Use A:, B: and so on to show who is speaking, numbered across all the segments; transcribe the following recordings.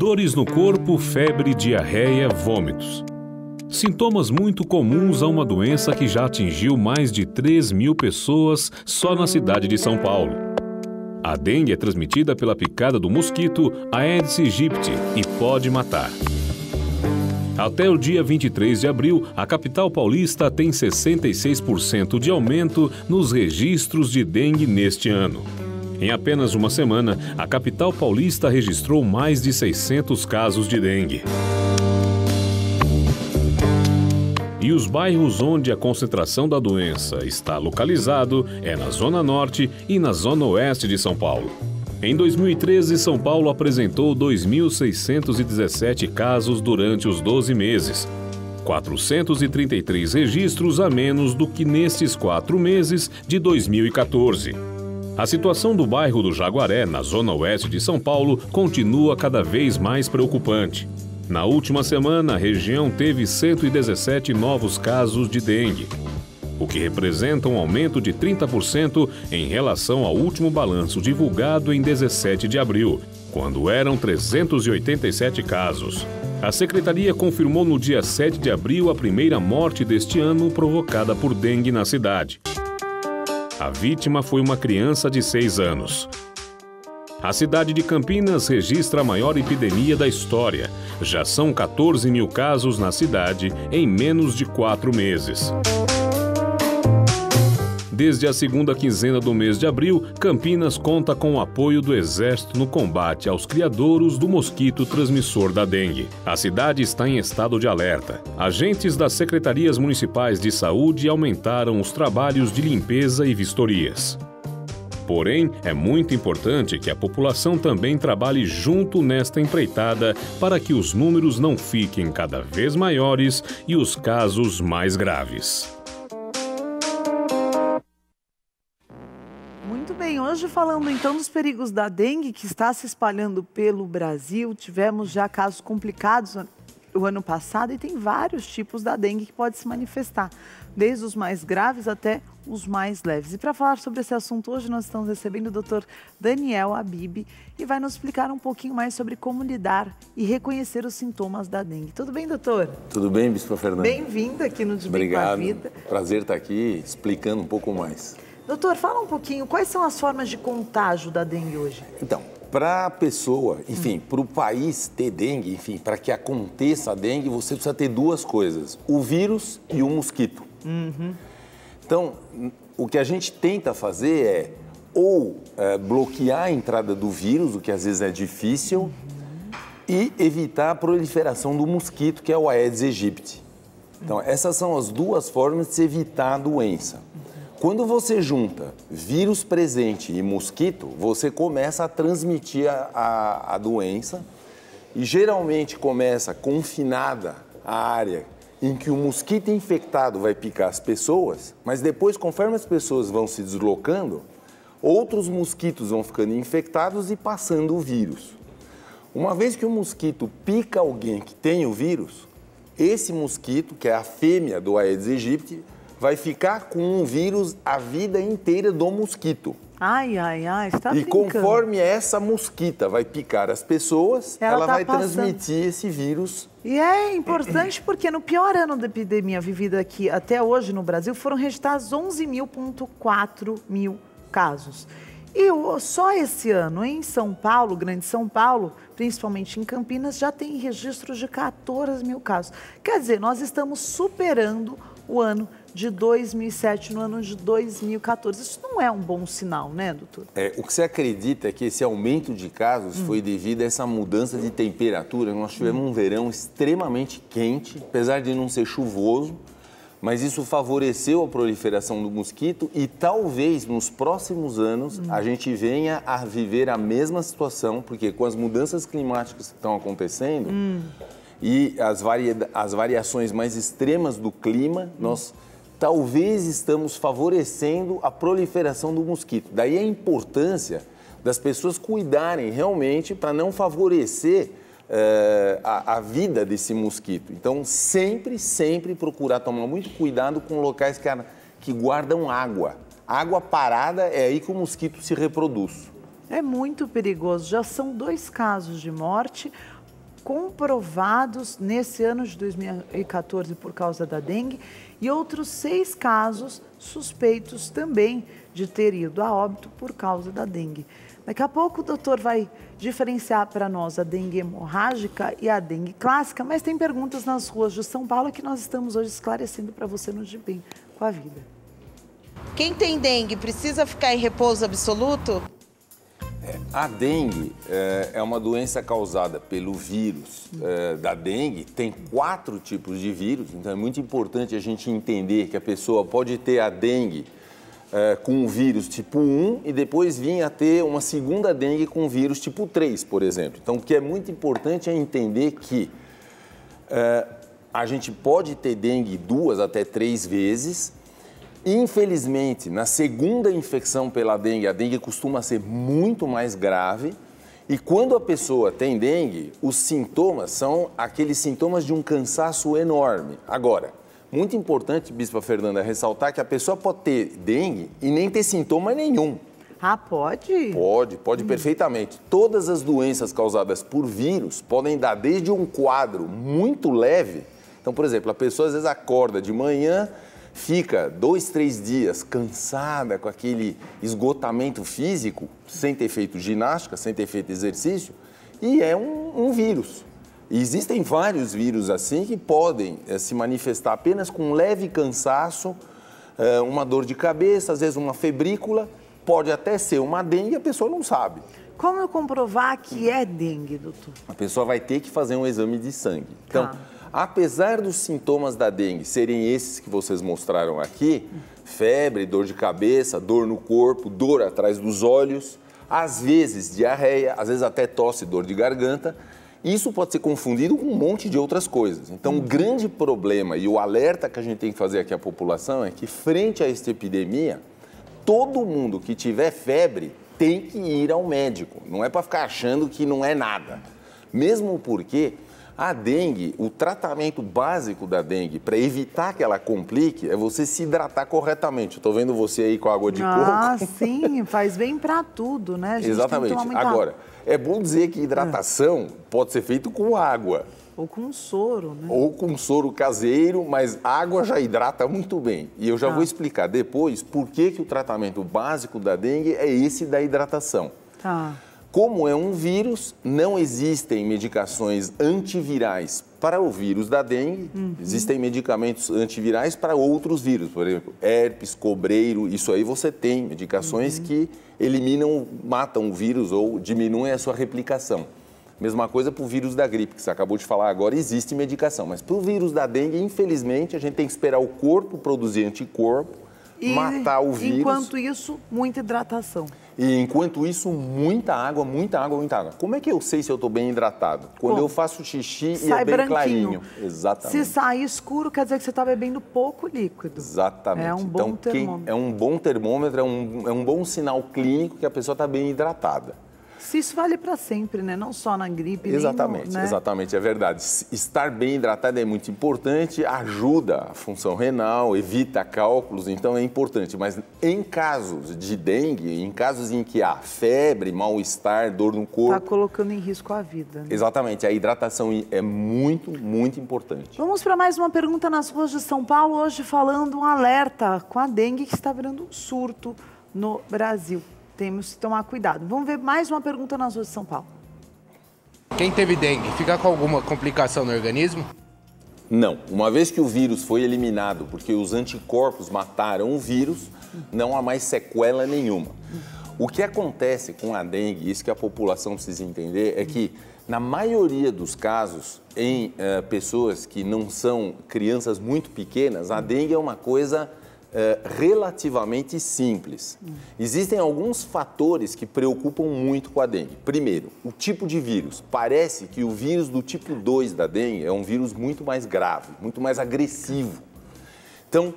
A: Dores no corpo, febre, diarreia, vômitos. Sintomas muito comuns a uma doença que já atingiu mais de 3.000 pessoas só na cidade de São Paulo. A dengue é transmitida pela picada do mosquito Aedes aegypti e pode matar. Até o dia 23 de abril, a capital paulista tem 66% de aumento nos registros de dengue neste ano. Em apenas uma semana, a capital paulista registrou mais de 600 casos de dengue. E os bairros onde a concentração da doença está localizado é na Zona Norte e na Zona Oeste de São Paulo. Em 2013, São Paulo apresentou 2.617 casos durante os 12 meses. 433 registros a menos do que nesses 4 meses de 2014. A situação do bairro do Jaguaré, na Zona Oeste de São Paulo, continua cada vez mais preocupante. Na última semana, a região teve 117 novos casos de dengue, o que representa um aumento de 30% em relação ao último balanço divulgado em 17 de abril, quando eram 387 casos. A Secretaria confirmou no dia 7 de abril a primeira morte deste ano provocada por dengue na cidade. A vítima foi uma criança de 6 anos. A cidade de Campinas registra a maior epidemia da história. Já são 14.000 casos na cidade em menos de 4 meses. Desde a segunda quinzena do mês de abril, Campinas conta com o apoio do Exército no combate aos criadouros do mosquito transmissor da dengue. A cidade está em estado de alerta. Agentes das secretarias municipais de saúde aumentaram os trabalhos de limpeza e vistorias. Porém, é muito importante que a população também trabalhe junto nesta empreitada para que os números não fiquem cada vez maiores e os casos mais graves.
B: Muito bem, hoje falando então dos perigos da dengue que está se espalhando pelo Brasil, tivemos já casos complicados o ano passado e tem vários tipos da dengue que pode se manifestar, desde os mais graves até os mais leves. E para falar sobre esse assunto, hoje nós estamos recebendo o Dr. Daniel Habib e vai nos explicar um pouquinho mais sobre como lidar e reconhecer os sintomas da dengue. Tudo bem, doutor?
C: Tudo bem, Bispo Fernando?
B: Bem-vindo aqui no De Bem com a Vida.
C: Prazer estar aqui explicando um pouco mais.
B: Doutor, fala um pouquinho, quais são as formas de contágio da dengue hoje?
C: Então, para a pessoa, enfim, para o país ter dengue, enfim, para que aconteça a dengue, você precisa ter 2 coisas, o vírus e o mosquito. Então, o que a gente tenta fazer é ou bloquear a entrada do vírus, o que às vezes é difícil, e evitar a proliferação do mosquito, que é o Aedes aegypti. Então, essas são as 2 formas de se evitar a doença. Quando você junta vírus presente e mosquito, você começa a transmitir a doença e geralmente começa confinada a área em que o mosquito infectado vai picar as pessoas, mas depois, conforme as pessoas vão se deslocando, outros mosquitos vão ficando infectados e passando o vírus. Uma vez que o mosquito pica alguém que tem o vírus, esse mosquito, que é a fêmea do Aedes aegypti, vai ficar com o vírus a vida inteira do mosquito.
B: Ai, você tá brincando.
C: E conforme essa mosquita vai picar as pessoas, ela vai transmitir esse vírus.
B: E é importante porque no pior ano da epidemia vivida aqui até hoje no Brasil, foram registrados 11.4 mil casos. E só esse ano, em São Paulo, Grande São Paulo, principalmente em Campinas, já tem registros de 14 mil casos. Quer dizer, nós estamos superando o ano de 2007 no ano de 2014. Isso não é um bom sinal, né, doutor?
C: O que se acredita é que esse aumento de casos foi devido a essa mudança de temperatura. Nós tivemos um verão extremamente quente, apesar de não ser chuvoso, mas isso favoreceu a proliferação do mosquito e talvez nos próximos anos a gente venha a viver a mesma situação, porque com as mudanças climáticas que estão acontecendo e as variações mais extremas do clima, nós talvez estamos favorecendo a proliferação do mosquito. Daí a importância das pessoas cuidarem realmente para não favorecer a vida desse mosquito. Então, sempre procurar tomar muito cuidado com locais que guardam água. Água parada é aí que o mosquito se reproduz.
B: É muito perigoso. Já são 2 casos de morte. comprovados nesse ano de 2014 por causa da dengue e outros 6 casos suspeitos também de ter ido a óbito por causa da dengue. Daqui a pouco o doutor vai diferenciar para nós a dengue hemorrágica e a dengue clássica, mas tem perguntas nas ruas de São Paulo que nós estamos hoje esclarecendo para você no De Bem com a Vida.
D: Quem tem dengue precisa ficar em repouso absoluto?
C: A dengue é uma doença causada pelo vírus da dengue. Tem 4 tipos de vírus, então é muito importante a gente entender que a pessoa pode ter a dengue com o vírus tipo 1 e depois vir a ter uma segunda dengue com o vírus tipo 3, por exemplo. Então, o que é muito importante é entender que a gente pode ter dengue 2 até 3 vezes. Infelizmente, na segunda infecção pela dengue, a dengue costuma ser muito mais grave. E quando a pessoa tem dengue, os sintomas são aqueles sintomas de um cansaço enorme. Agora, muito importante, Bispa Fernanda, ressaltar que a pessoa pode ter dengue e nem ter sintoma nenhum.
B: Ah, pode?
C: Pode perfeitamente. Todas as doenças causadas por vírus podem dar desde um quadro muito leve. Então, por exemplo, a pessoa às vezes acorda de manhã, fica 2, 3 dias cansada com aquele esgotamento físico, sem ter feito ginástica, sem ter feito exercício, e é um vírus. E existem vários vírus assim que podem se manifestar apenas com um leve cansaço, uma dor de cabeça, às vezes uma febrícula, pode até ser uma dengue e a pessoa não sabe.
B: Como eu comprovar que é dengue, doutor?
C: A pessoa vai ter que fazer um exame de sangue. Então, apesar dos sintomas da dengue serem esses que vocês mostraram aqui, febre, dor de cabeça, dor no corpo, dor atrás dos olhos, às vezes diarreia, às vezes até tosse, dor de garganta, isso pode ser confundido com um monte de outras coisas. Então, o grande problema e o alerta que a gente tem que fazer aqui à população é que, frente a esta epidemia, todo mundo que tiver febre tem que ir ao médico. Não é para ficar achando que não é nada. Mesmo porque a dengue, o tratamento básico da dengue, para evitar que ela complique, é você se hidratar corretamente. Estou vendo você aí com água de coco.
B: Ah, sim, faz bem para tudo, né? A gente
C: Exatamente.
B: tem que tomar muita
C: Agora, é bom dizer que hidratação pode ser feito com água.
B: Ou com soro, né?
C: Ou com soro caseiro, mas água já hidrata muito bem. E eu já vou explicar depois por que o tratamento básico da dengue é esse da hidratação. Como é um vírus, não existem medicações antivirais para o vírus da dengue. Existem medicamentos antivirais para outros vírus, por exemplo, herpes, cobreiro, isso aí você tem medicações que eliminam, matam o vírus ou diminuem a sua replicação. Mesma coisa para o vírus da gripe, que você acabou de falar agora, existe medicação. Mas para o vírus da dengue, infelizmente, a gente tem que esperar o corpo produzir anticorpo, matar o vírus.
B: Enquanto isso, muita hidratação.
C: E enquanto isso, muita água, muita água, muita água. Como é que eu sei se eu estou bem hidratado? Quando eu faço xixi e é bem
B: branquinho.
C: clarinho. Exatamente.
B: Se sair escuro, quer dizer que você está bebendo pouco líquido.
C: Exatamente.
B: É um bom termômetro.
C: É um bom termômetro, é um bom sinal clínico que a pessoa está bem hidratada.
B: Se isso vale para sempre, né? Não só na gripe,
C: Exatamente,
B: nem no, né?
C: Exatamente, é verdade. Estar bem hidratado é muito importante, ajuda a função renal, evita cálculos, então é importante. Mas em casos de dengue, em casos em que há febre, mal-estar, dor no corpo...
B: Está colocando em risco a vida. Né?
C: Exatamente, a hidratação é muito, muito importante.
B: Vamos para mais uma pergunta nas ruas de São Paulo, hoje falando um alerta com a dengue que está virando um surto no Brasil. Temos que tomar cuidado. Vamos ver mais uma pergunta nas ruas de São Paulo.
E: Quem teve dengue, fica com alguma complicação no organismo?
C: Não. Uma vez que o vírus foi eliminado, porque os anticorpos mataram o vírus, não há mais sequela nenhuma. O que acontece com a dengue, isso que a população precisa entender, é que, na maioria dos casos, em pessoas que não são crianças muito pequenas, a dengue é uma coisa... relativamente simples. Existem alguns fatores que preocupam muito com a dengue. Primeiro, o tipo de vírus. Parece que o vírus do tipo 2 da dengue é um vírus muito mais grave, muito mais agressivo. Então,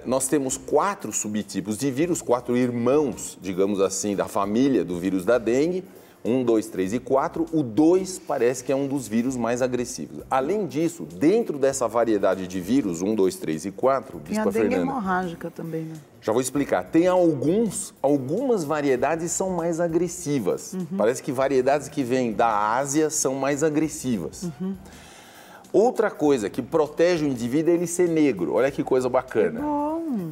C: nós temos 4 subtipos de vírus, 4 irmãos, digamos assim, da família do vírus da dengue. 1, 2, 3 e 4, o 2 parece que é um dos vírus mais agressivos. Além disso, dentro dessa variedade de vírus, 1, 2, 3 e 4,
B: tem a dengue hemorrágica também, né?
C: Já vou explicar. Tem algumas variedades são mais agressivas. Parece que variedades que vêm da Ásia são mais agressivas. Outra coisa que protege o indivíduo é ele ser negro. Olha que coisa bacana.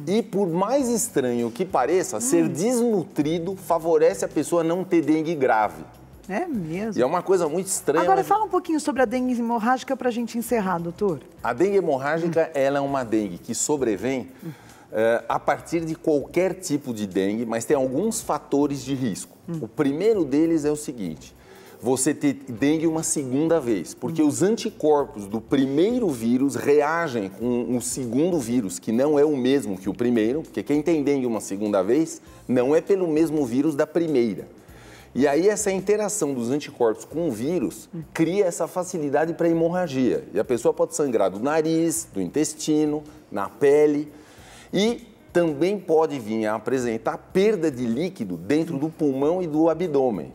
C: E por mais estranho que pareça, ser desnutrido favorece a pessoa não ter dengue grave.
B: É mesmo?
C: E é uma coisa muito estranha.
B: Agora, fala um pouquinho sobre a dengue hemorrágica para a gente encerrar, doutor.
C: A dengue hemorrágica, ela é uma dengue que sobrevém a partir de qualquer tipo de dengue, mas tem alguns fatores de risco. O primeiro deles é o seguinte: você ter dengue uma segunda vez, porque os anticorpos do primeiro vírus reagem com o segundo vírus, que não é o mesmo que o primeiro, porque quem tem dengue uma segunda vez não é pelo mesmo vírus da primeira. E aí essa interação dos anticorpos com o vírus cria essa facilidade para hemorragia. E a pessoa pode sangrar do nariz, do intestino, na pele e também pode vir a apresentar perda de líquido dentro do pulmão e do abdômen.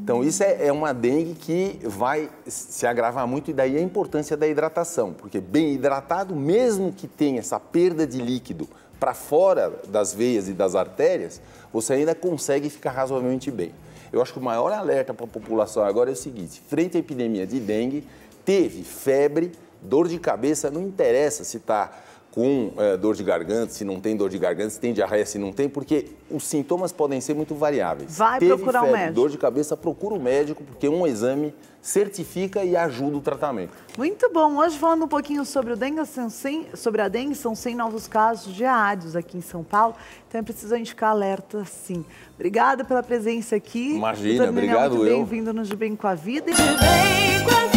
C: Então, isso é uma dengue que vai se agravar muito, e daí a importância da hidratação, porque bem hidratado, mesmo que tenha essa perda de líquido para fora das veias e das artérias, você ainda consegue ficar razoavelmente bem. Eu acho que o maior alerta para a população agora é o seguinte: frente à epidemia de dengue, teve febre, dor de cabeça, não interessa se está com dor de garganta, se não tem dor de garganta, se tem diarreia, se não tem, porque os sintomas podem ser muito variáveis.
B: Vai procurar um médico.
C: Dor de cabeça, procura o médico, porque um exame certifica e ajuda o tratamento.
B: Muito bom. Hoje falando um pouquinho sobre a dengue, são 100 novos casos diários aqui em São Paulo, então é preciso a gente ficar alerta, sim. Obrigada pela presença aqui.
C: Imagina, obrigado eu.
B: Bem-vindo no De Bem com a Vida. De Bem com a Vida.